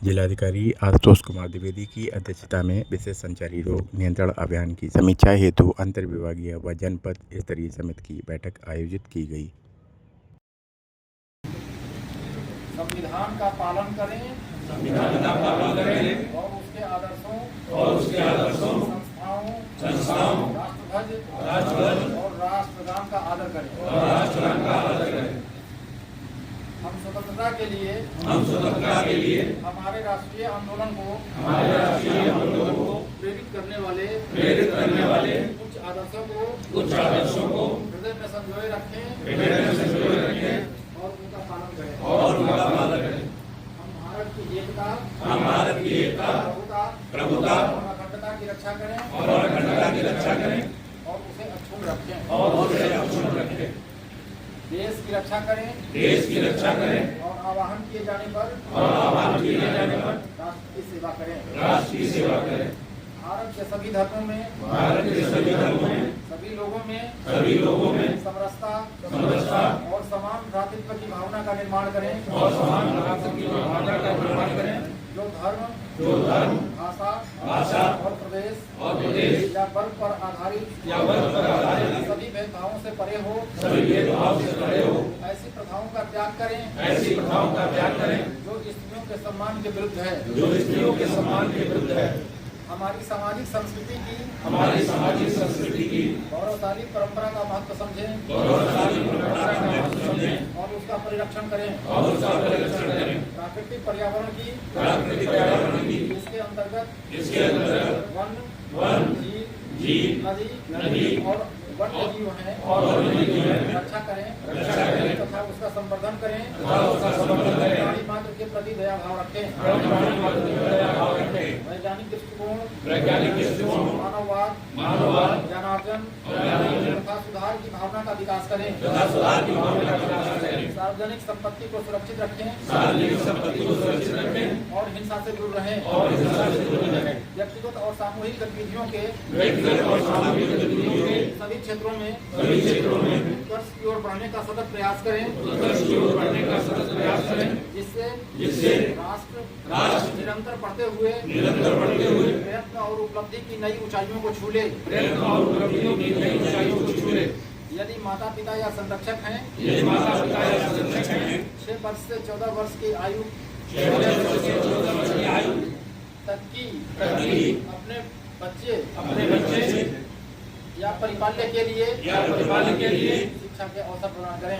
जिलाधिकारी आशुतोष कुमार द्विवेदी की अध्यक्षता में विशेष संचारी रोग नियंत्रण अभियान की समीक्षा हेतु अंतर्विभागीय व जनपद स्तरीय समिति की बैठक आयोजित की गई। संविधान का पालन करें और उसके आदर्शों संस्थाओं राष्ट्रध्वज और राष्ट्रगान का आदर करें। हम स्वतंत्रता के लिए हमारे राष्ट्रीय आंदोलन को प्रेरित करने वाले कुछ आदर्शों को हृदय में संजोए रखें और उनका पालन करें। हम भारत की एकता प्रभुता और अखंडता की रक्षा करें और उसे अक्षुण्ण रखें। देश की रक्षा करें और आह्वान किए जाने पर राष्ट्र की सेवा करें। भारत के सभी धर्मों में सभी लोगों में समरसता और समान भ्रातृत्व की भावना का निर्माण करें। जो धर्म भाषा और प्रदेश या वर्ग पर आधारित सभी भेदभावों से परे हो ऐसी प्रथाओं का त्याग करें जो स्त्रियों के सम्मान के विरुद्ध है। हमारी सामाजिक संस्कृति की गौरवशाली परंपरा का महत्व समझें और उसका परिरक्षण करें। प्राकृतिक पर्यावरण की इसके अंतर्गत वन झील नदी और वन्य जीव हैं रक्षा करें तथा उसका संवर्धन करें। प्राणी मात्र के प्रति दया भाव रखें। वैज्ञानिक दृष्टिकोण मानववाद जनार्दन तथा सुधार की भावना का विकास करें। सार्वजनिक संपत्ति को सुरक्षित रखें और हिंसा से दूर रहें। व्यक्तिगत और सामूहिक गतिविधियों के सभी क्षेत्रों में उत्कर्ष की ओर बढ़ने का सतत प्रयास करें जिससे राष्ट्र निरंतर बढ़ते हुए प्रयत्न और उपलब्धि की नई ऊंचाइयों को छू ले। यदि माता पिता या संरक्षक हैं 6 वर्ष से 14 वर्ष की आयु तक की अपने बच्चे या परिपाल्य के लिए शिक्षा के अवसर प्रदान करें।